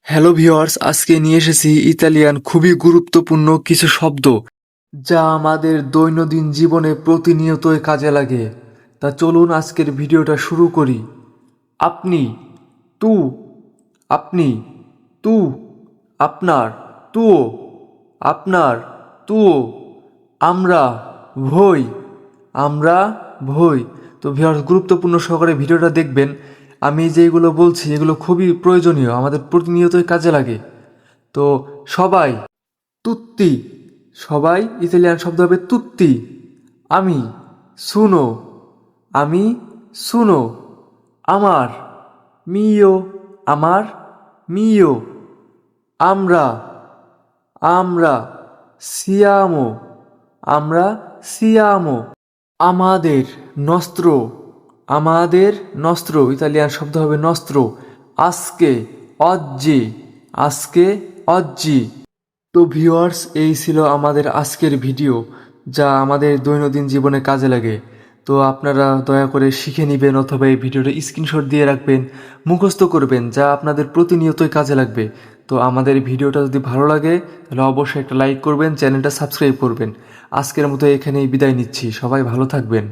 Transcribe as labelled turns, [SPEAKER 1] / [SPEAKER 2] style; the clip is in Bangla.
[SPEAKER 1] হ্যালো ভিউয়ার্স, আজকে নিয়ে এসেছি ইতালিয়ান খুবই গুরুত্বপূর্ণ কিছু শব্দ যা আমাদের দৈনন্দিন জীবনে প্রতিনিয়তই কাজে লাগে। তা চলুন আজকের ভিডিওটা শুরু করি। আপনি, তু, আপনি, তু, আপনার, তুও, আপনার, তুও, আমরা, ভই, আমরা, ভই। তো ভিউয়ার্স, গুরুত্বপূর্ণ সহকারে ভিডিওটা দেখবেন। আমি যেগুলো বলছি এগুলো খুবই প্রয়োজনীয়, আমাদের প্রতিনিয়তই কাজে লাগে। তো সবাই, তুত্তি, সবাই ইতালিয়ান শব্দ হবে তুত্তি। আমি, সুনো, আমি, সুনো, আমার, মিও, আমার, মিও, আমরা, আমরা, সিয়ামো, আমরা, সিয়ামো, আমাদের, নস্ত্র, আমাদের, নস্ত্র, ইতালিয়ান শব্দ হবে নস্ত্র। আজকে, অজ্জি, আজকে, অজ্জি। তো ভিউয়ার্স, এই ছিল আমাদের আজকের ভিডিও, যা আমাদের দৈনন্দিন জীবনে কাজে লাগে। তো আপনারা দয়া করে শিখে নেবেন অথবা এই ভিডিওটা স্ক্রিনশট দিয়ে রাখবেন, মুখস্থ করবেন, যা আপনাদের প্রতিনিয়তই কাজে লাগবে। তো আমাদের ভিডিওটা যদি ভালো লাগে তাহলে অবশ্যই একটা লাইক করবেন, চ্যানেলটা সাবস্ক্রাইব করবেন। আজকের মতো এখানেই বিদায় নিচ্ছি, সবাই ভালো থাকবেন।